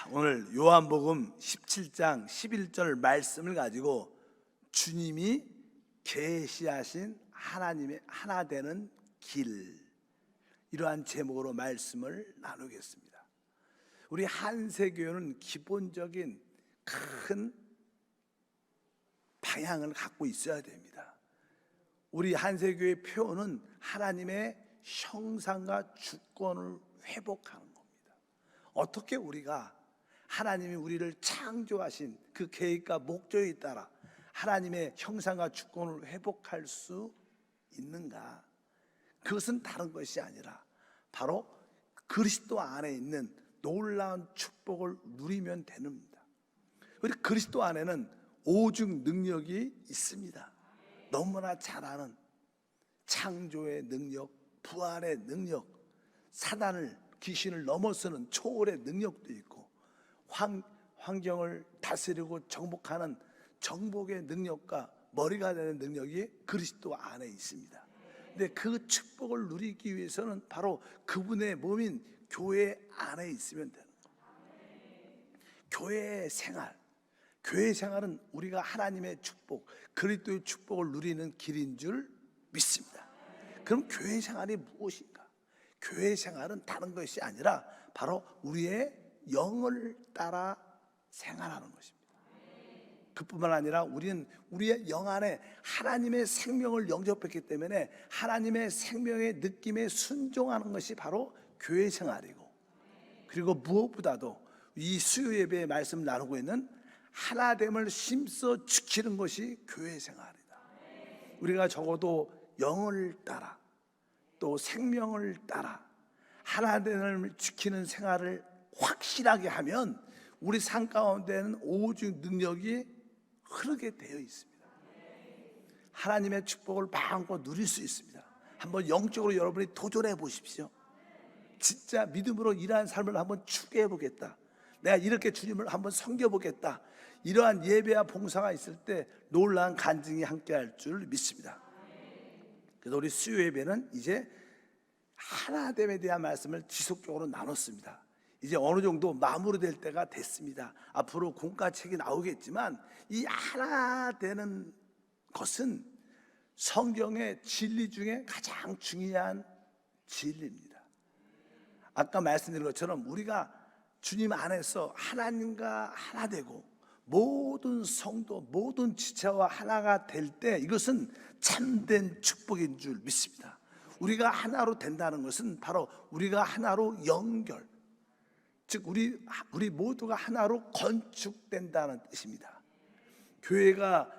오늘 요한복음 17장 11절 말씀을 가지고 주님이 계시하신 하나님의 하나 되는 길, 이러한 제목으로 말씀을 나누겠습니다. 우리 한세교회는 기본적인 큰 방향을 갖고 있어야 됩니다. 우리 한세교회의 표어는 하나님의 형상과 주권을 회복하는 겁니다. 어떻게 우리가 하나님이 우리를 창조하신 그 계획과 목적에 따라 하나님의 형상과 주권을 회복할 수 있는가? 그것은 다른 것이 아니라 바로 그리스도 안에 있는 놀라운 축복을 누리면 됩니다. 우리 그리스도 안에는 오직 능력이 있습니다. 너무나 잘 아는 창조의 능력, 부활의 능력, 사단을, 귀신을 넘어서는 초월의 능력도 있고, 환경을 다스리고 정복하는 정복의 능력과 머리가 되는 능력이 그리스도 안에 있습니다. 근데 그 축복을 누리기 위해서는 바로 그분의 몸인 교회 안에 있으면 되는 겁니다. 교회 생활은 우리가 하나님의 축복, 그리스도의 축복을 누리는 길인 줄 믿습니다. 그럼 교회 생활이 무엇인가? 교회 생활은 다른 것이 아니라 바로 우리의 영을 따라 생활하는 것입니다. 그뿐만 아니라 우리는 우리의 영 안에 하나님의 생명을 영접했기 때문에 하나님의 생명의 느낌에 순종하는 것이 바로 교회 생활이고, 그리고 무엇보다도 이 수요 예배의 말씀을 나누고 있는 하나됨을 힘써 지키는 것이 교회 생활이다. 우리가 적어도 영을 따라 또 생명을 따라 하나됨을 지키는 생활을 확실하게 하면 우리 삶 가운데는 오직 능력이 흐르게 되어 있습니다. 하나님의 축복을 마음껏 누릴 수 있습니다. 한번 영적으로 여러분이 도전해 보십시오. 진짜 믿음으로 일하는 삶을 한번 추구해 보겠다, 내가 이렇게 주님을 한번 섬겨보겠다, 이러한 예배와 봉사가 있을 때 놀라운 간증이 함께할 줄 믿습니다. 그래서 우리 수요 예배는 이제 하나됨에 대한 말씀을 지속적으로 나눴습니다. 이제 어느 정도 마무리될 때가 됐습니다. 앞으로 공과책이 나오겠지만 이 하나 되는 것은 성경의 진리 중에 가장 중요한 진리입니다. 아까 말씀드린 것처럼 우리가 주님 안에서 하나님과 하나 되고 모든 성도, 모든 지체와 하나가 될 때 이것은 참된 축복인 줄 믿습니다. 우리가 하나로 된다는 것은 바로 우리가 하나로 연결, 즉 우리 모두가 하나로 건축된다는 뜻입니다. 교회가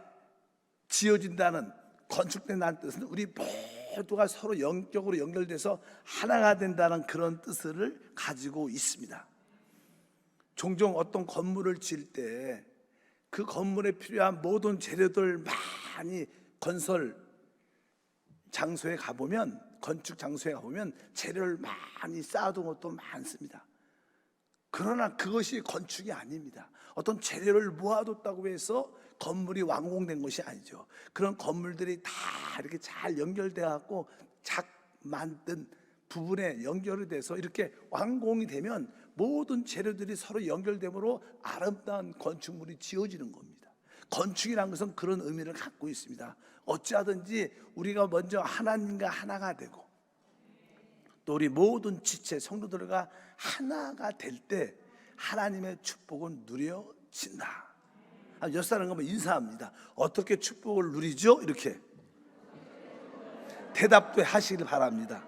지어진다는, 건축된다는 뜻은 우리 모두가 서로 영적으로 연결돼서 하나가 된다는 그런 뜻을 가지고 있습니다. 종종 어떤 건물을 지을 때 그 건물에 필요한 모든 재료들 많이 건설 장소에 가보면, 건축 장소에 가보면 재료를 많이 쌓아둔 것도 많습니다. 그러나 그것이 건축이 아닙니다. 어떤 재료를 모아뒀다고 해서 건물이 완공된 것이 아니죠. 그런 건물들이 다 이렇게 잘 연결돼 갖고 작 만든 부분에 연결이 돼서 이렇게 완공이 되면 모든 재료들이 서로 연결되므로 아름다운 건축물이 지어지는 겁니다. 건축이라는 것은 그런 의미를 갖고 있습니다. 어찌하든지 우리가 먼저 하나님과 하나가 되고 또 우리 모든 지체 성도들과 하나가 될 때 하나님의 축복은 누려진다. 옆 사람 가면 인사합니다. 어떻게 축복을 누리죠? 이렇게 대답도 하시길 바랍니다.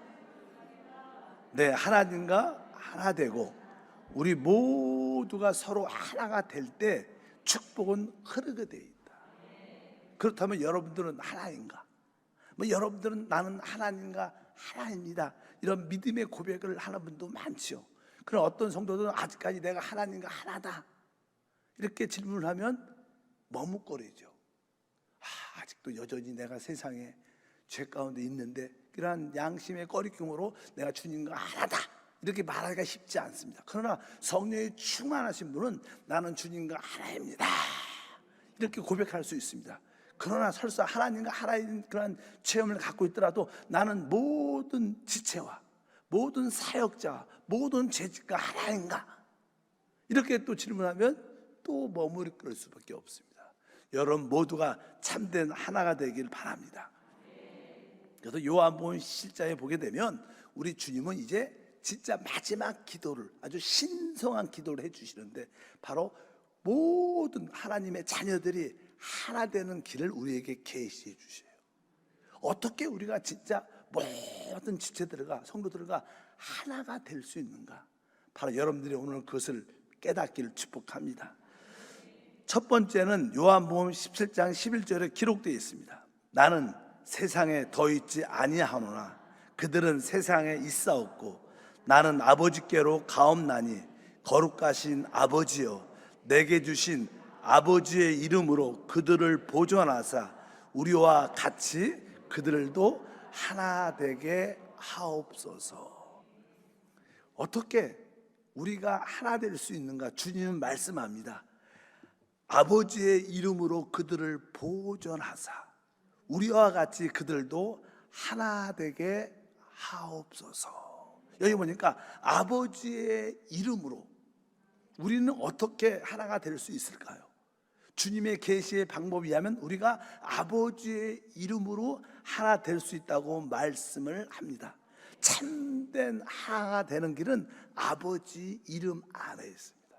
네, 하나님과 하나 되고 우리 모두가 서로 하나가 될 때 축복은 흐르게 되어 있다. 그렇다면 여러분들은 하나인가? 여러분들은 나는 하나님과 하나입니다, 이런 믿음의 고백을 하는 분도 많죠. 그럼 어떤 성도들은 아직까지 내가 하나님과 하나다 이렇게 질문을 하면 머뭇거리죠. 아직도 여전히 내가 세상에 죄 가운데 있는데, 그러한 양심의 꺼리낌으로 내가 주님과 하나다 이렇게 말하기가 쉽지 않습니다. 그러나 성령이 충만하신 분은 나는 주님과 하나입니다 이렇게 고백할 수 있습니다. 그러나 설사 하나님과 하나인 그런 체험을 갖고 있더라도 나는 모든 지체와 모든 사역자, 모든 재직과 하나인가, 이렇게 또 질문하면 또 머무를 수밖에 없습니다. 여러분 모두가 참된 하나가 되길 바랍니다. 그래서 요한복음 7장에 보게 되면 우리 주님은 이제 진짜 마지막 기도를, 아주 신성한 기도를 해주시는데, 바로 모든 하나님의 자녀들이 하나 되는 길을 우리에게 계시해 주셔요. 어떻게 우리가 진짜 모든 지체들과 성도들과 하나가 될 수 있는가? 바로 여러분들이 오늘 그것을 깨닫기를 축복합니다. 첫 번째는 요한복음 17장 11절에 기록되어 있습니다. 나는 세상에 더 있지 아니하노나 그들은 세상에 있사옵고 나는 아버지께로 가옵나니 거룩하신 아버지여 내게 주신 아버지의 이름으로 그들을 보존하사 우리와 같이 그들도 하나 되게 하옵소서. 어떻게 우리가 하나 될 수 있는가? 주님은 말씀합니다. 아버지의 이름으로 그들을 보존하사 우리와 같이 그들도 하나 되게 하옵소서. 여기 보니까 아버지의 이름으로 우리는 어떻게 하나가 될 수 있을까요? 주님의 계시의 방법에 의하면 우리가 아버지의 이름으로 하나 될 수 있다고 말씀을 합니다. 참된 하나가 되는 길은 아버지 이름 안에 있습니다.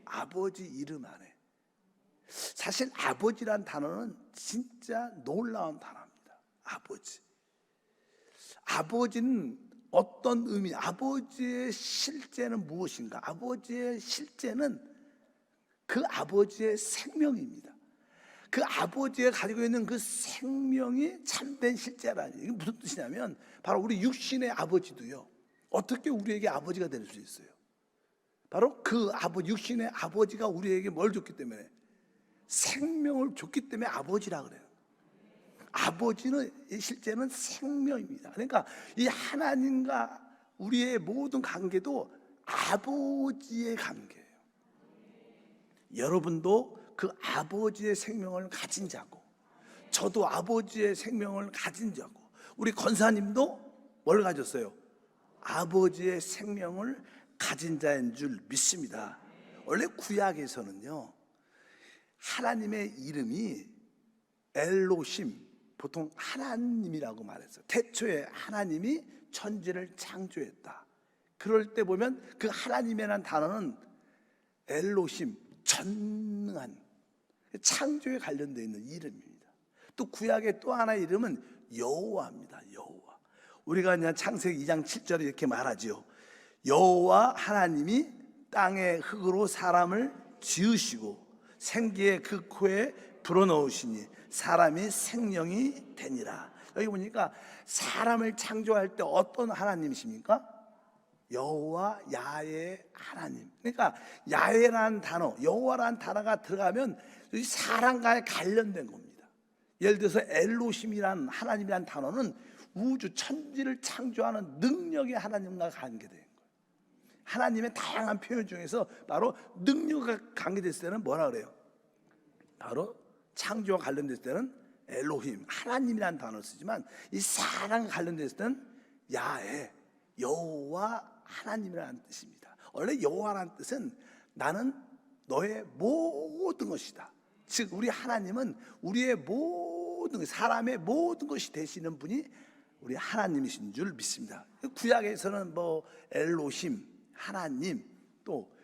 아버지 이름 안에. 사실 아버지란 단어는 진짜 놀라운 단어입니다. 아버지. 아버지는 어떤 의미, 아버지의 실제는 무엇인가? 아버지의 실제는 그 아버지의 생명입니다. 그 아버지가 가지고 있는 그 생명이 참된 실제라니. 이게 무슨 뜻이냐면 바로 우리 육신의 아버지도요, 어떻게 우리에게 아버지가 될 수 있어요? 바로 그 아버지, 육신의 아버지가 우리에게 뭘 줬기 때문에? 생명을 줬기 때문에 아버지라 그래요. 아버지는 실제는 생명입니다. 그러니까 이 하나님과 우리의 모든 관계도 아버지의 관계예요. 여러분도 그 아버지의 생명을 가진 자고, 저도 아버지의 생명을 가진 자고, 우리 권사님도 뭘 가졌어요? 아버지의 생명을 가진 자인 줄 믿습니다. 원래 구약에서는요, 하나님의 이름이 엘로심, 보통 하나님이라고 말했어요. 태초에 하나님이 천지를 창조했다. 그럴 때 보면 그 하나님이라는 단어는 엘로심, 전능한, 창조에 관련되어 있는 이름입니다. 또 구약의 또 하나의 이름은 여호와입니다. 여호와. 우리가 그냥 창세기 2장 7절에 이렇게 말하지요. 여호와 하나님이 땅의 흙으로 사람을 지으시고 생기의 그 코에 불어넣으시니 사람이 생명이 되니라. 여기 보니까 사람을 창조할 때 어떤 하나님이십니까? 여호와 야훼 하나님. 그러니까 야훼라는 단어, 여호와라는 단어가 들어가면 사람과 관련된 겁니다. 예를 들어서 엘로심이라는 하나님이라는 단어는 우주 천지를 창조하는 능력의 하나님과 관계된 거예요. 하나님의 다양한 표현 중에서 바로 능력과 관계됐을 때는 뭐라 그래요? 바로 창조와 관련됐을 때는 엘로힘, 하나님이라는 단어를 쓰지만 이 사랑과 관련됐을 때는 야훼, 여호와 하나님이라는 뜻입니다. 원래 여호와라는 뜻은 나는 너의 모든 것이다. 즉 우리 하나님은 우리의 모든, 사람의 모든 것이 되시는 분이 우리 하나님이신 줄 믿습니다. 구약에서는 뭐 엘로힘, 하나님, 또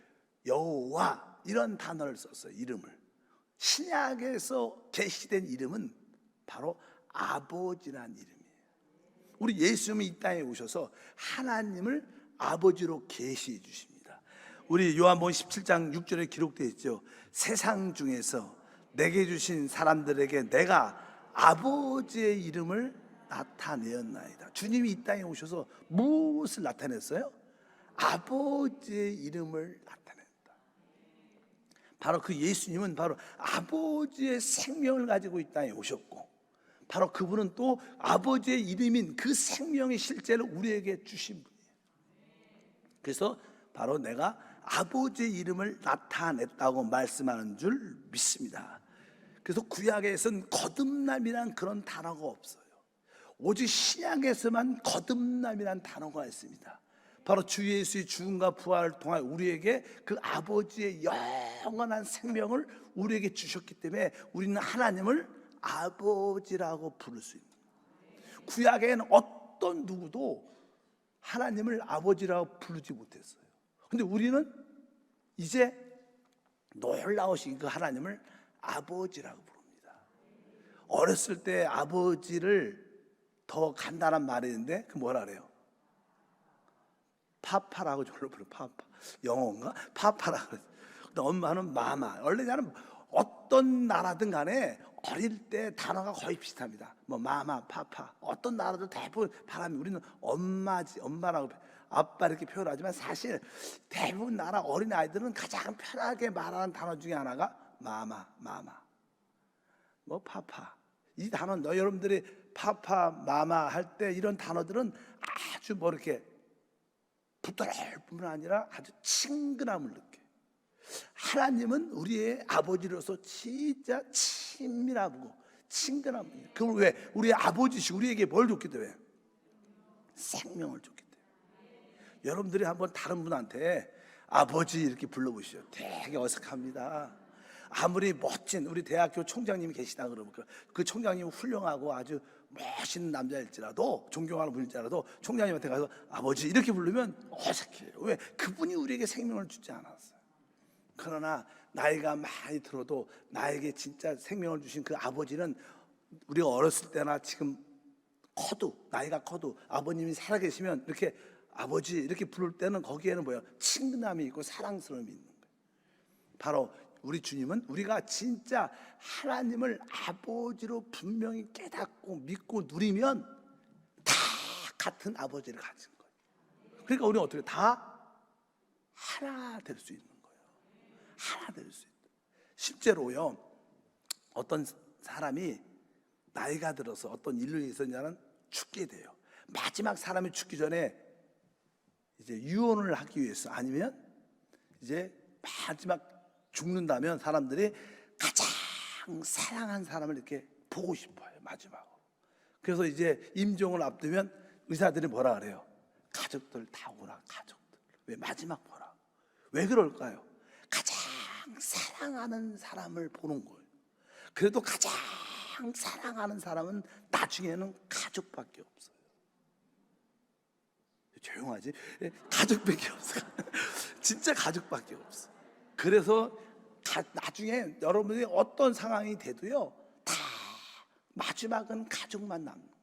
여호와 이런 단어를 썼어요. 이름을. 신약에서 계시된 이름은 바로 아버지라는 이름이에요. 우리 예수님이 이 땅에 오셔서 하나님을 아버지로 계시해 주십니다. 우리 요한복음 17장 6절에 기록되어 있죠. 세상 중에서 내게 주신 사람들에게 내가 아버지의 이름을 나타내었나이다. 주님이 이 땅에 오셔서 무엇을 나타냈어요? 아버지의 이름을 나타냈다. 바로 그 예수님은 바로 아버지의 생명을 가지고 이 땅에 오셨고, 바로 그분은 또 아버지의 이름인 그 생명의 실제를 우리에게 주신 분이에요. 그래서 바로 내가 아버지의 이름을 나타냈다고 말씀하는 줄 믿습니다. 그래서 구약에서는 거듭남이란 그런 단어가 없어요. 오직 신약에서만 거듭남이란 단어가 있습니다. 바로 주 예수의 죽음과 부활을 통하여 우리에게 그 아버지의 영원한 생명을 우리에게 주셨기 때문에 우리는 하나님을 아버지라고 부를 수 있는 거예요. 구약에는 어떤 누구도 하나님을 아버지라고 부르지 못했어요. 근데 우리는 이제 놀라우신 그 하나님을 아버지라고 부릅니다. 어렸을 때 아버지를 더 간단한 말이 있는데 그 뭐라 그래요? 파파라고 저를 불러. 파파. 영어인가? 파파라고 그래요. 근데 엄마는 마마. 원래 나는 어떤 나라든 간에 어릴 때 단어가 거의 비슷합니다. 뭐 마마, 파파. 어떤 나라도 대부분 바람이 우리는 엄마지, 엄마라고 아빠 이렇게 표현하지만 사실 대부분 나라 어린 아이들은 가장 편하게 말하는 단어 중에 하나가 마마, 마마. 뭐 파파. 이 단어 여러분들이 파파, 마마 할 때 이런 단어들은 아주 뭐 이렇게 부드러울 뿐만 아니라 아주 친근함을 느껴요. 하나님은 우리의 아버지로서 진짜 친밀하고 친근함이에요. 그걸 왜? 우리의 아버지시 우리에게 뭘 줬기 때문에? 생명을 줬기 때문에. 여러분들이 한번 다른 분한테 아버지 이렇게 불러보시죠. 되게 어색합니다. 아무리 멋진 우리 대학교 총장님이 계시다 그러면 그 총장님은 훌륭하고 아주 멋있는 남자일지라도 존경하는 분일지라도 총장님한테 가서 아버지 이렇게 부르면 어색해요. 왜? 그분이 우리에게 생명을 주지 않았어요. 그러나 나이가 많이 들어도 나에게 진짜 생명을 주신 그 아버지는 우리가 어렸을 때나 지금 커도 나이가 커도 아버님이 살아계시면 이렇게 아버지 이렇게 부를 때는 거기에는 뭐예요? 친근함이 있고 사랑스러움이 있는 거예요. 바로 우리 주님은 우리가 진짜 하나님을 아버지로 분명히 깨닫고 믿고 누리면 다 같은 아버지를 가진 거예요. 그러니까 우리는 어떻게 다 하나 될 수 있는 거예요. 하나 될 수 있다. 실제로요, 어떤 사람이 나이가 들어서 어떤 일로 있었냐면 죽게 돼요. 마지막 사람이 죽기 전에 이제 유언을 하기 위해서 아니면 이제 마지막 죽는다면 사람들이 가장 사랑한 사람을 이렇게 보고 싶어요. 마지막으로. 그래서 이제 임종을 앞두면 의사들이 뭐라 그래요? 가족들 다 오라. 가족들. 왜? 마지막 보라. 왜 그럴까요? 가장 사랑하는 사람을 보는 거예요. 그래도 가장 사랑하는 사람은 나중에는 가족밖에 없어요. 조용하지? 가족밖에 없어요. 진짜 가족밖에 없어. 그래서 나중에 여러분이 어떤 상황이 돼도요, 다 마지막은 가족만 남는 거예요.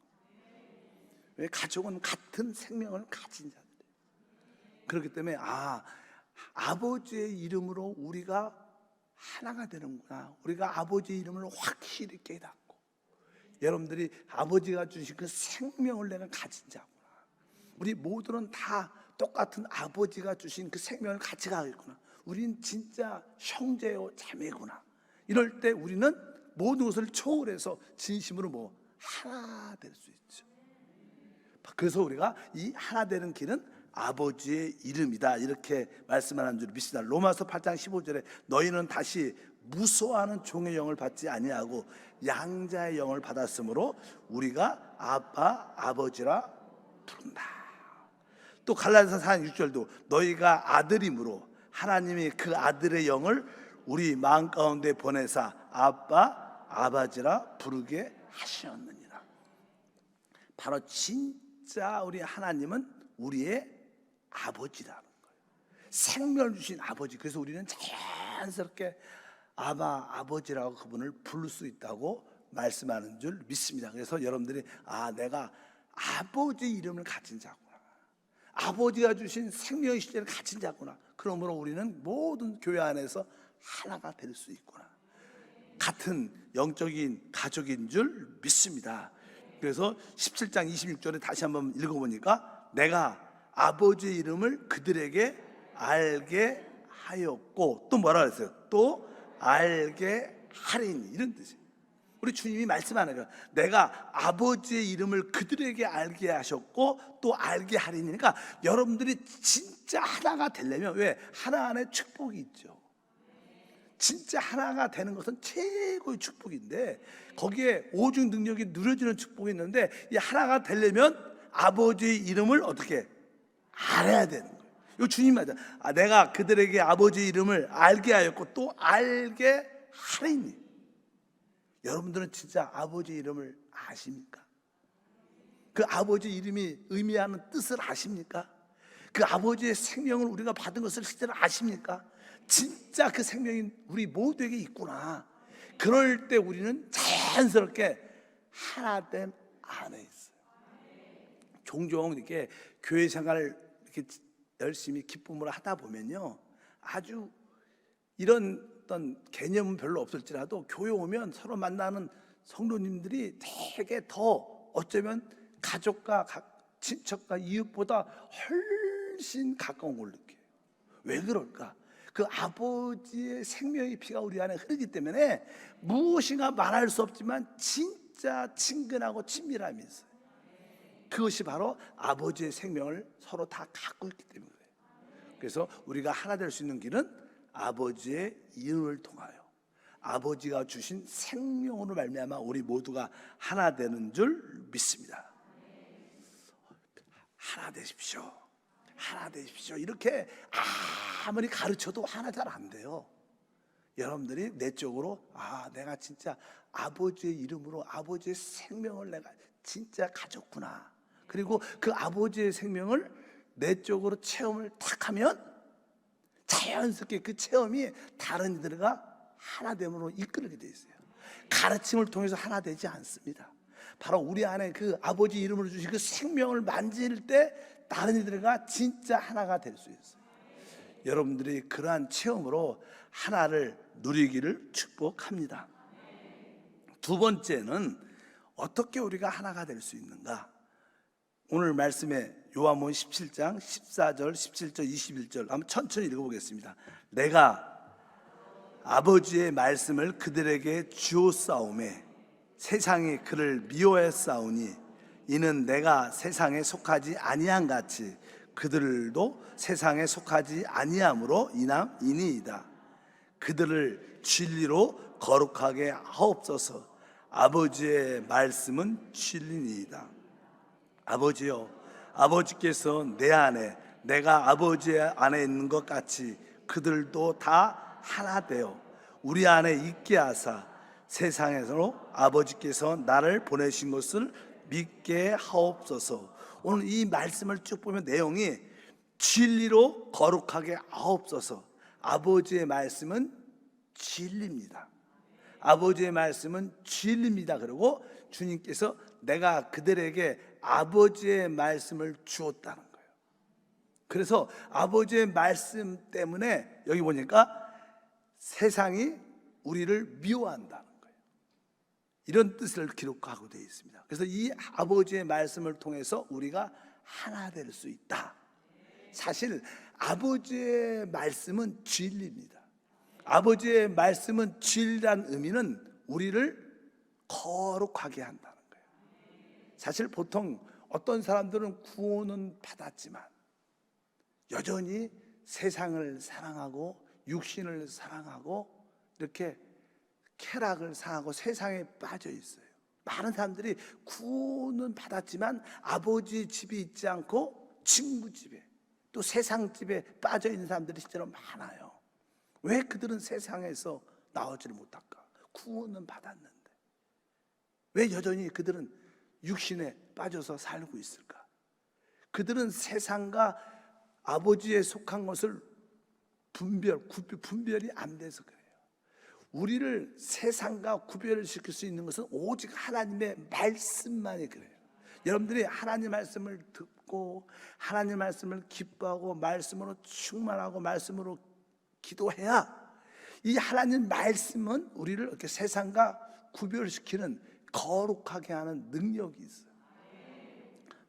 왜? 가족은 같은 생명을 가진 자들이에요. 그렇기 때문에 아버지의 이름으로 우리가 하나가 되는구나. 우리가 아버지의 이름을 확실히 깨닫고 여러분들이 아버지가 주신 그 생명을 내가 가진 자구나. 우리 모두는 다 똑같은 아버지가 주신 그 생명을 같이 가겠구나. 우린 진짜 형제요 자매구나. 이럴 때 우리는 모든 것을 초월해서 진심으로 하나 될 수 있죠. 그래서 우리가 이 하나 되는 길은 아버지의 이름이다 이렇게 말씀하는 줄 믿습니다. 로마서 8장 15절에 너희는 다시 무소하는 종의 영을 받지 아니하고 양자의 영을 받았으므로 우리가 아빠 아버지라 부른다. 또 갈라디아서 4장 6절도 너희가 아들이므로 하나님이 그 아들의 영을 우리 마음 가운데 보내사 아빠 아버지라 부르게 하셨느니라. 바로 진짜 우리 하나님은 우리의 아버지라는 거예요. 생명을 주신 아버지. 그래서 우리는 자연스럽게 아버지라고 그분을 부를 수 있다고 말씀하는 줄 믿습니다. 그래서 여러분들이 내가 아버지 이름을 가진 자구나. 아버지가 주신 생명의 시제를 가진 자구나. 그러므로 우리는 모든 교회 안에서 하나가 될 수 있구나. 같은 영적인 가족인 줄 믿습니다. 그래서 17장 26절에 다시 한번 읽어보니까 내가 아버지의 이름을 그들에게 알게 하였고 또 뭐라 그랬어요? 또 알게 하리니 이런 뜻이에요. 우리 주님이 말씀하는 거예요. 내가 아버지의 이름을 그들에게 알게 하셨고 또 알게 하리니. 그러니까 여러분들이 진짜 하나가 되려면 왜? 하나 안에 축복이 있죠. 진짜 하나가 되는 것은 최고의 축복인데 거기에 오직 능력이 누려지는 축복이 있는데 이 하나가 되려면 아버지의 이름을 어떻게 알아야 되는 거예요. 이 주님 맞아. 내가 그들에게 아버지의 이름을 알게 하였고 또 알게 하리니. 여러분들은 진짜 아버지 이름을 아십니까? 그 아버지 이름이 의미하는 뜻을 아십니까? 그 아버지의 생명을 우리가 받은 것을 실제로 아십니까? 진짜 그 생명이 우리 모두에게 있구나. 그럴 때 우리는 자연스럽게 하나됨 안에 있어요. 종종 이렇게 교회 생활을 이렇게 열심히 기쁨으로 하다 보면요, 아주 이런 어떤 개념은 별로 없을지라도 교회 오면 서로 만나는 성도님들이 되게 더 어쩌면 가족과 친척과 이웃보다 훨씬 가까운 걸 느껴요. 왜 그럴까? 그 아버지의 생명의 피가 우리 안에 흐르기 때문에 무엇인가 말할 수 없지만 진짜 친근하고 친밀함이 있어요. 그것이 바로 아버지의 생명을 서로 다 갖고 있기 때문에 그래요. 그래서 우리가 하나 될 수 있는 길은 아버지의 이름을 통하여 아버지가 주신 생명으로 말미암아 우리 모두가 하나 되는 줄 믿습니다. 하나 되십시오. 하나 되십시오. 이렇게 아무리 가르쳐도 하나 잘 안 돼요. 여러분들이 내적으로 내가 진짜 아버지의 이름으로 아버지의 생명을 내가 진짜 가졌구나. 그리고 그 아버지의 생명을 내적으로 체험을 탁 하면 자연스럽게 그 체험이 다른 이들과 하나됨으로 이끌게 돼 있어요. 가르침을 통해서 하나 되지 않습니다. 바로 우리 안에 그 아버지 이름으로 주신 그 생명을 만질 때 다른 이들과 진짜 하나가 될 수 있어요. 여러분들이 그러한 체험으로 하나를 누리기를 축복합니다. 두 번째는 어떻게 우리가 하나가 될 수 있는가? 오늘 말씀에 요한복음 17장 14절, 17절, 21절 한번 천천히 읽어보겠습니다. 내가 아버지의 말씀을 그들에게 주었사오매 세상이 그를 미워했사오니 이는 내가 세상에 속하지 아니한 같이 그들도 세상에 속하지 아니함으로 인이이다. 그들을 진리로 거룩하게 하옵소서. 아버지의 말씀은 진리니이다. 아버지여, 아버지께서 내 안에 내가 아버지 안에 있는 것 같이 그들도 다 하나 되어 우리 안에 있게 하사 세상에서 아버지께서 나를 보내신 것을 믿게 하옵소서. 오늘 이 말씀을 쭉 보면 내용이 진리로 거룩하게 하옵소서. 아버지의 말씀은 진리입니다. 아버지의 말씀은 진리입니다. 그리고 주님께서 내가 그들에게 아버지의 말씀을 주었다는 거예요. 그래서 아버지의 말씀 때문에 여기 보니까 세상이 우리를 미워한다는 거예요. 이런 뜻을 기록하고 되어 있습니다. 그래서 이 아버지의 말씀을 통해서 우리가 하나 될 수 있다. 사실 아버지의 말씀은 진리입니다. 아버지의 말씀은 진리란 의미는 우리를 거룩하게 한다는 거예요. 사실 보통 어떤 사람들은 구원은 받았지만 여전히 세상을 사랑하고 육신을 사랑하고 이렇게 쾌락을 사랑하고 세상에 빠져 있어요. 많은 사람들이 구원은 받았지만 아버지 집에 있지 않고 친구 집에 또 세상 집에 빠져 있는 사람들이 실제로 많아요. 왜 그들은 세상에서 나오지를 못할까? 구원은 받았는데 왜 여전히 그들은 육신에 빠져서 살고 있을까? 그들은 세상과 아버지에 속한 것을 분별이 안 돼서 그래요. 우리를 세상과 구별을 시킬 수 있는 것은 오직 하나님의 말씀만이 그래요. 여러분들이 하나님 말씀을 듣고 하나님 말씀을 기뻐하고 말씀으로 충만하고 말씀으로 기도해야 이 하나님 말씀은 우리를 이렇게 세상과 구별시키는 거룩하게 하는 능력이 있어요.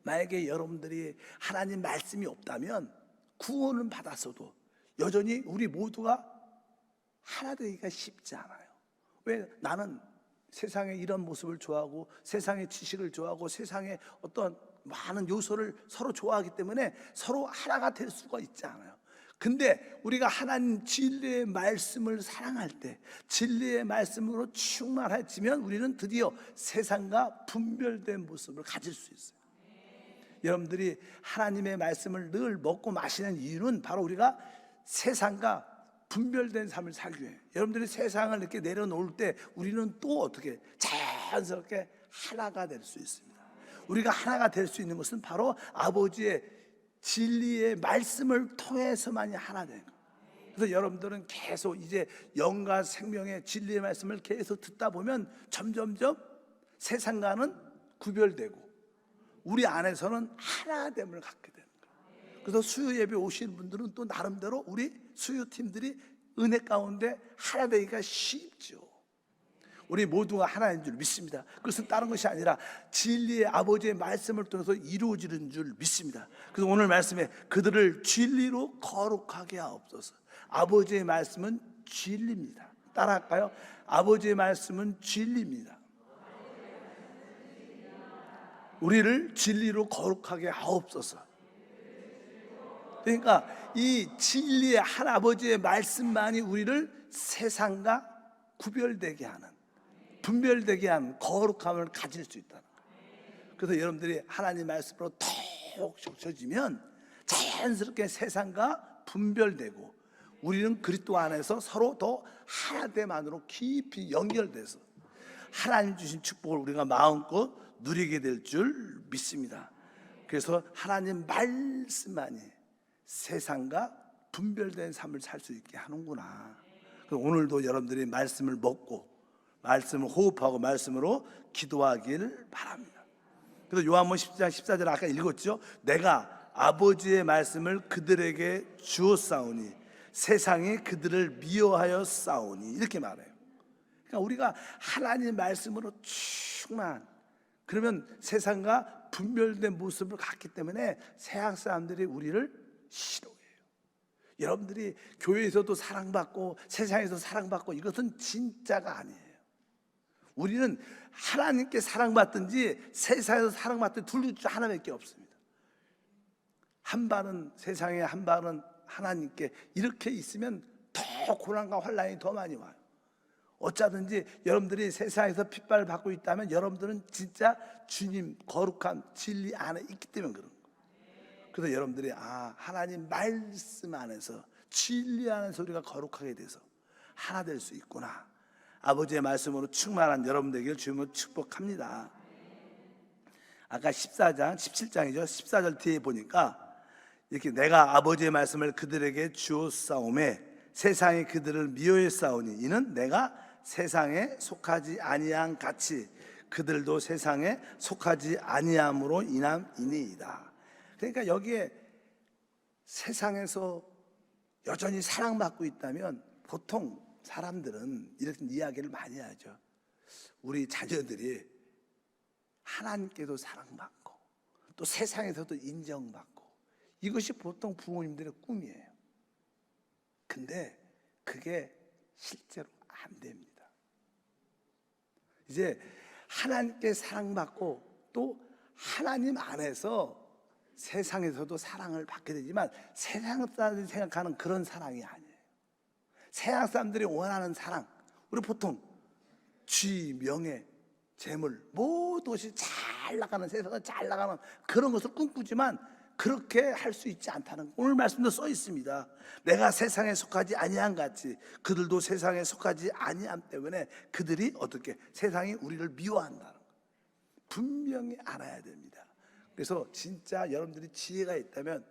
만약에 여러분들이 하나님 말씀이 없다면 구원은 받았어도 여전히 우리 모두가 하나 되기가 쉽지 않아요. 왜? 나는 세상의 이런 모습을 좋아하고 세상의 지식을 좋아하고 세상의 어떤 많은 요소를 서로 좋아하기 때문에 서로 하나가 될 수가 있지 않아요. 근데 우리가 하나님 진리의 말씀을 사랑할 때 진리의 말씀으로 충만해지면 우리는 드디어 세상과 분별된 모습을 가질 수 있어요. 여러분들이 하나님의 말씀을 늘 먹고 마시는 이유는 바로 우리가 세상과 분별된 삶을 살기 위해. 여러분들이 세상을 이렇게 내려놓을 때 우리는 또 어떻게 자연스럽게 하나가 될 수 있습니다. 우리가 하나가 될 수 있는 것은 바로 아버지의 진리의 말씀을 통해서만이 하나 되는 거예요. 그래서 여러분들은 계속 이제 영과 생명의 진리의 말씀을 계속 듣다 보면 점점점 세상과는 구별되고 우리 안에서는 하나됨을 갖게 되는 거예요. 그래서 수요 예배 오시는 분들은 또 나름대로 우리 수요팀들이 은혜 가운데 하나 되기가 쉽죠. 우리 모두가 하나인 줄 믿습니다. 그것은 다른 것이 아니라 진리의 아버지의 말씀을 통해서 이루어지는 줄 믿습니다. 그래서 오늘 말씀에 그들을 진리로 거룩하게 하옵소서. 아버지의 말씀은 진리입니다. 따라할까요? 아버지의 말씀은 진리입니다. 우리를 진리로 거룩하게 하옵소서. 그러니까 이 진리의 한 아버지의 말씀만이 우리를 세상과 구별되게 하는, 분별되게 하는 거룩함을 가질 수 있다는 거예요. 그래서 여러분들이 하나님 말씀으로 톡 적셔지면 자연스럽게 세상과 분별되고 우리는 그리스도 안에서 서로 더 하나됨 안으로 깊이 연결돼서 하나님 주신 축복을 우리가 마음껏 누리게 될 줄 믿습니다. 그래서 하나님 말씀만이 세상과 분별된 삶을 살 수 있게 하는구나. 오늘도 여러분들이 말씀을 먹고 말씀을 호흡하고 말씀으로 기도하길 바랍니다. 그래서 요한복음 10장 14절 아까 읽었죠. 내가 아버지의 말씀을 그들에게 주었사오니 세상이 그들을 미워하여 싸우니, 이렇게 말해요. 그러니까 우리가 하나님 말씀으로 충만, 그러면 세상과 분별된 모습을 갖기 때문에 세상 사람들이 우리를 싫어해요. 여러분들이 교회에서도 사랑받고 세상에서 사랑받고 이것은 진짜가 아니에요. 우리는 하나님께 사랑받든지 세상에서 사랑받든지 둘 중 하나밖에 없습니다. 한 발은 세상에 한 발은 하나님께, 이렇게 있으면 더 고난과 환난이 더 많이 와요. 어쩌든지 여러분들이 세상에서 핏발을 받고 있다면 여러분들은 진짜 주님 거룩한 진리 안에 있기 때문에 그런 거예요. 그래서 여러분들이 하나님 말씀 안에서 진리 안에서 우리가 거룩하게 돼서 하나 될 수 있구나. 아버지의 말씀으로 충만한 여러분 되기를 주님으로 축복합니다. 아까 14장 17장이죠 14절 뒤에 보니까 이렇게 내가 아버지의 말씀을 그들에게 주었사오매 세상이 그들을 미워했사오니 이는 내가 세상에 속하지 아니한 같이 그들도 세상에 속하지 아니함으로 인함이니이다. 그러니까 여기에 세상에서 여전히 사랑받고 있다면 보통 사람들은 이런 이야기를 많이 하죠. 우리 자녀들이 하나님께도 사랑받고 또 세상에서도 인정받고, 이것이 보통 부모님들의 꿈이에요. 근데 그게 실제로 안 됩니다. 이제 하나님께 사랑받고 또 하나님 안에서 세상에서도 사랑을 받게 되지만 세상 사람들이 생각하는 그런 사랑이 아니에요. 세상 사람들이 원하는 사랑, 우리 보통 쥐, 명예, 재물, 모든 것이 잘 나가는, 세상은 잘 나가는 그런 것을 꿈꾸지만 그렇게 할 수 있지 않다는, 오늘 말씀도 써 있습니다. 내가 세상에 속하지 아니한 같이 그들도 세상에 속하지 아니함 때문에 그들이 어떻게 세상이 우리를 미워한다는 거 분명히 알아야 됩니다. 그래서 진짜 여러분들이 지혜가 있다면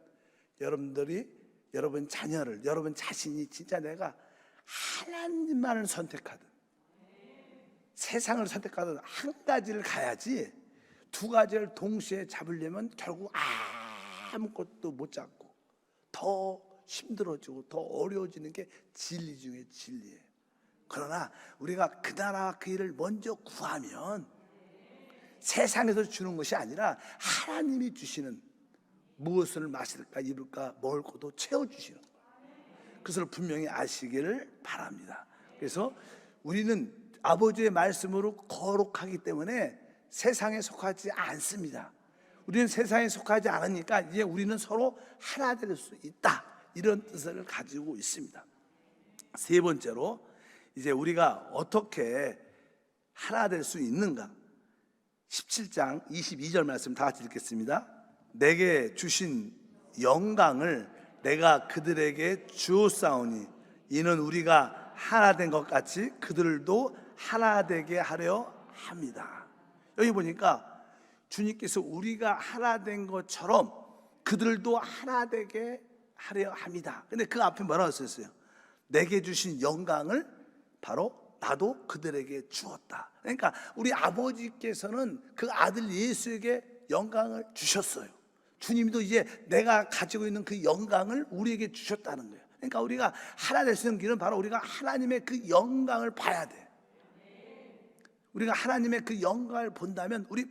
여러분 자녀를, 여러분 자신이 진짜 내가 하나님만을 선택하든 세상을 선택하든 한 가지를 가야지 두 가지를 동시에 잡으려면 결국 아무것도 못 잡고 더 힘들어지고 더 어려워지는 게 진리 중에 진리예요. 그러나 우리가 그 나라와 그 일을 먼저 구하면 세상에서 주는 것이 아니라 하나님이 주시는 무엇을 마실까 입을까 먹을 것도 채워주시는 거예요. 그것을 분명히 아시기를 바랍니다. 그래서 우리는 아버지의 말씀으로 거룩하기 때문에 세상에 속하지 않습니다. 우리는 세상에 속하지 않으니까 이제 우리는 서로 하나 될 수 있다, 이런 뜻을 가지고 있습니다. 세 번째로 이제 우리가 어떻게 하나 될 수 있는가, 17장 22절 말씀 다 같이 읽겠습니다. 내게 주신 영광을 내가 그들에게 주었사오니 이는 우리가 하나 된 것 같이 그들도 하나 되게 하려 합니다. 여기 보니까 주님께서 우리가 하나 된 것처럼 그들도 하나 되게 하려 합니다. 근데 그 앞에 뭐라고 썼어요? 내게 주신 영광을 바로 나도 그들에게 주었다. 그러니까 우리 아버지께서는 그 아들 예수에게 영광을 주셨어요. 주님도 이제 내가 가지고 있는 그 영광을 우리에게 주셨다는 거예요. 그러니까 우리가 하나 될 수 있는 길은 바로 우리가 하나님의 그 영광을 봐야 돼. 우리가 하나님의 그 영광을 본다면 우리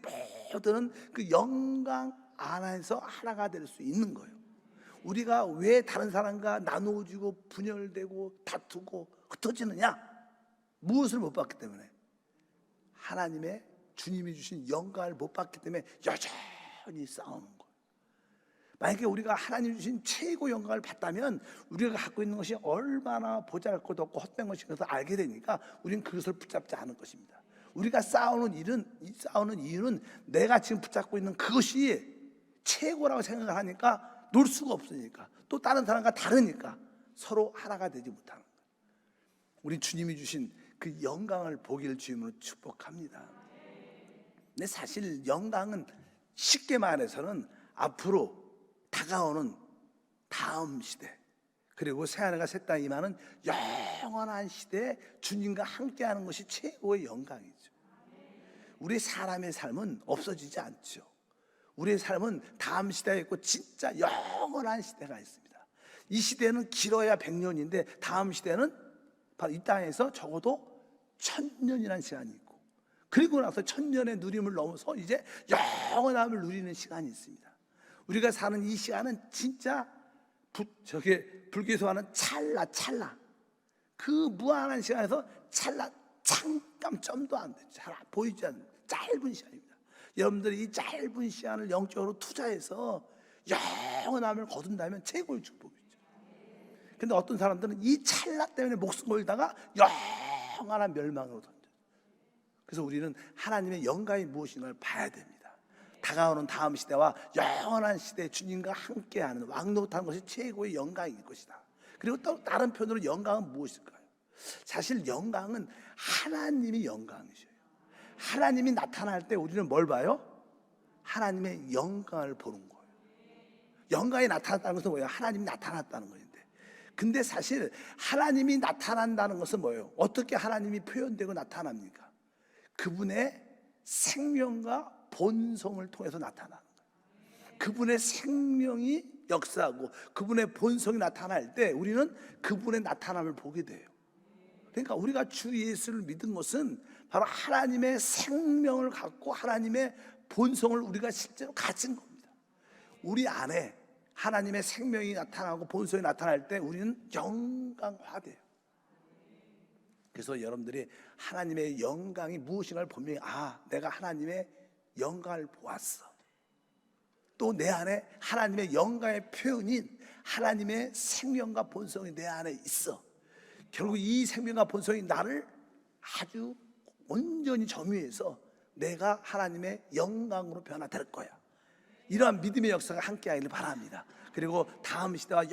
모두는 그 영광 안에서 하나가 될 수 있는 거예요. 우리가 왜 다른 사람과 나누어지고 분열되고 다투고 흩어지느냐? 무엇을 못 봤기 때문에, 하나님의 주님이 주신 영광을 못 봤기 때문에 여전히 싸우는 거예요. 만약에 우리가 하나님 주신 최고 영광을 봤다면 우리가 갖고 있는 것이 얼마나 보잘것없고 헛된 것인 것을 알게 되니까 우리는 그것을 붙잡지 않을 것입니다. 우리가 싸우는 이유는 내가 지금 붙잡고 있는 그것이 최고라고 생각을 하니까 놀 수가 없으니까, 또 다른 사람과 다르니까 서로 하나가 되지 못하는 거예요. 우리 주님이 주신 그 영광을 보기를 주님으로 축복합니다. 근데 사실 영광은 쉽게 말해서는 앞으로 다가오는 다음 시대, 그리고 새하늘과 새 땅이 임하는 영원한 시대에 주님과 함께하는 것이 최고의 영광이죠. 우리 사람의 삶은 없어지지 않죠. 우리의 삶은 다음 시대에 있고 진짜 영원한 시대가 있습니다. 이 시대는 길어야 100년인데 다음 시대는 바로 이 땅에서 적어도 1000년이라는 시간이 있고, 그리고 나서 1000년의 누림을 넘어서 이제 영원함을 누리는 시간이 있습니다. 우리가 사는 이 시간은 진짜 불교에서 하는 찰나, 그 무한한 시간에서 찰나, 잠깐점도 안 돼, 잘 보이지 않는 짧은 시간입니다. 여러분들이 이 짧은 시간을 영적으로 투자해서 영원함을 거둔다면 최고의 축복이죠. 근데 어떤 사람들은 이 찰나 때문에 목숨 걸다가 영원한 멸망으로 던져요. 그래서 우리는 하나님의 영광이 무엇인가를 봐야 됩니다. 다가오는 다음 시대와 영원한 시대에 주님과 함께하는 왕노릇하는 것이 최고의 영광일 것이다. 그리고 또 다른 편으로 영광은 무엇일까요? 사실 영광은 하나님이 영광이셔요. 하나님이 나타날 때 우리는 뭘 봐요? 하나님의 영광을 보는 거예요. 영광이 나타났다는 것은 뭐예요? 하나님이 나타났다는 건데, 근데 사실 하나님이 나타난다는 것은 뭐예요? 어떻게 하나님이 표현되고 나타납니까? 그분의 생명과 본성을 통해서 나타나는 거예요. 그분의 생명이 역사하고 그분의 본성이 나타날 때 우리는 그분의 나타남을 보게 돼요. 그러니까 우리가 주 예수를 믿은 것은 바로 하나님의 생명을 갖고 하나님의 본성을 우리가 실제로 가진 겁니다. 우리 안에 하나님의 생명이 나타나고 본성이 나타날 때 우리는 영광화돼요. 그래서 여러분들이 하나님의 영광이 무엇인가를 보면, 내가 하나님의 영광을 보았어. 또 내 안에 하나님의 영광의 표현인 하나님의 생명과 본성이 내 안에 있어. 결국 이 생명과 본성이 나를 아주 온전히 점유해서 내가 하나님의 영광으로 변화될 거야. 이러한 믿음의 역사가 함께하기를 바랍니다. 그리고 다음 시대와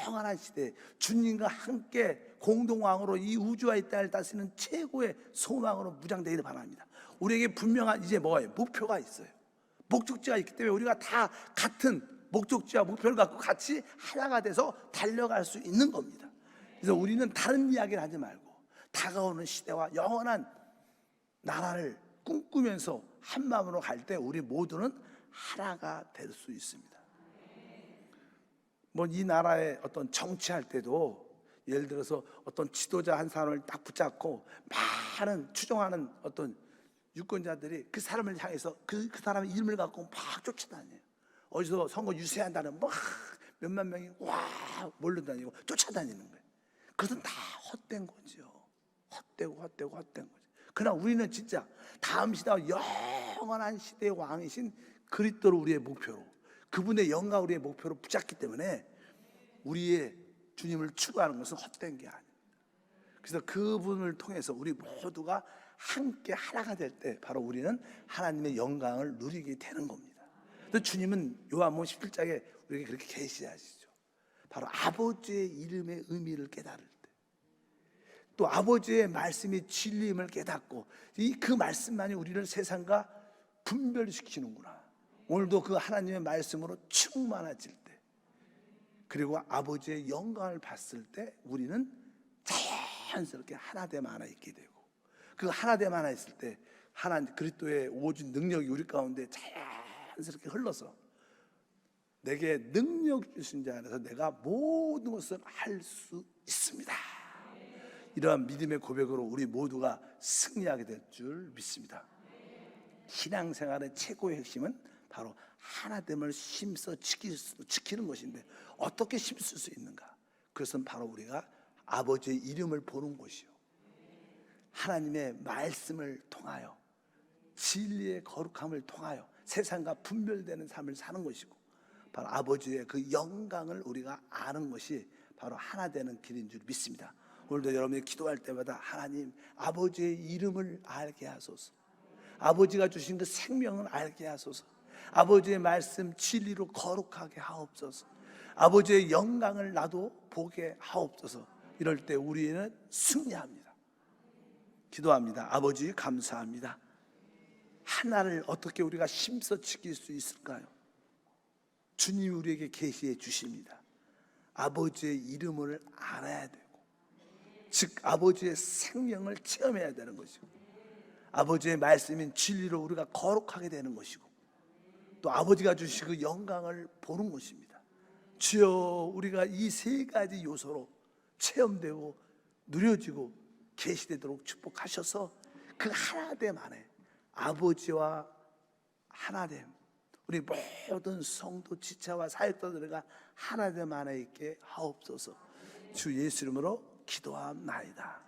영원한 시대 주님과 함께 공동왕으로 이 우주와 이 땅을 다스리는 최고의 소망으로 무장되기를 바랍니다. 우리에게 분명한 이제 뭐예요? 목표가 있어요. 목적지가 있기 때문에 우리가 다 같은 목적지와 목표를 갖고 같이 하나가 돼서 달려갈 수 있는 겁니다. 그래서 우리는 다른 이야기를 하지 말고 다가오는 시대와 영원한 나라를 꿈꾸면서 한 마음으로 갈 때 우리 모두는 하나가 될 수 있습니다. 뭐 이 나라의 어떤 정치할 때도 예를 들어서 어떤 지도자 한 사람을 딱 붙잡고 많은 추종하는 어떤 유권자들이 그 사람을 향해서 그 사람의 이름을 갖고 막 쫓아다녀요. 어디서 선거 유세한다는 막 몇만 명이 몰려다니고 쫓아다니는 거예요. 그것은 다 헛된 거죠. 헛되고 거죠. 그러나 우리는 진짜 다음 시대와 영원한 시대의 왕이신 그리스도를 우리의 목표로, 그분의 영광 우리의 목표로 붙잡기 때문에 우리의 주님을 추구하는 것은 헛된 게 아닙니다. 그래서 그분을 통해서 우리 모두가 함께 하나가 될 때 바로 우리는 하나님의 영광을 누리게 되는 겁니다. 또 주님은 요한복음 17장에 우리에게 그렇게 계시하시죠. 바로 아버지의 이름의 의미를 깨달을 때, 또 아버지의 말씀이 진리임을 깨닫고 그 말씀만이 우리를 세상과 분별시키는구나. 오늘도 그 하나님의 말씀으로 충만해질 때, 그리고 아버지의 영광을 봤을 때 우리는 자연스럽게 하나됨 하나 있게 되고, 그 하나됨 하나 있을 때 하나님 그리스도의 오직 능력이 우리 가운데 자연스럽게 흘러서 내게 능력 주신 자 안에서 내가 모든 것을 할 수 있습니다. 이러한 믿음의 고백으로 우리 모두가 승리하게 될 줄 믿습니다. 신앙생활의 최고의 핵심은 바로 하나됨을 힘써 지키는 것인데, 어떻게 힘쓸 수 있는가? 그것은 바로 우리가 아버지의 이름을 보는 것이요, 하나님의 말씀을 통하여 진리의 거룩함을 통하여 세상과 분별되는 삶을 사는 것이고, 바로 아버지의 그 영광을 우리가 아는 것이 바로 하나 되는 길인 줄 믿습니다. 오늘도 여러분이 기도할 때마다 하나님 아버지의 이름을 알게 하소서, 아버지가 주신 그 생명을 알게 하소서, 아버지의 말씀 진리로 거룩하게 하옵소서, 아버지의 영광을 나도 보게 하옵소서. 이럴 때 우리는 승리합니다. 기도합니다. 아버지 감사합니다. 하나를 어떻게 우리가 힘써 지킬 수 있을까요? 주님이 우리에게 계시해 주십니다. 아버지의 이름을 알아야 되고, 즉 아버지의 생명을 체험해야 되는 것이고, 아버지의 말씀인 진리로 우리가 거룩하게 되는 것이고, 또 아버지가 주신 그 영광을 보는 것입니다. 주여, 우리가 이 세 가지 요소로 체험되고 누려지고 계시되도록 축복하셔서 그 하나됨 안에 아버지와 하나됨, 우리 모든 성도 지체와 사역자들과 하나됨 안에 있게 하옵소서. 주 예수 이름으로 기도합나이다.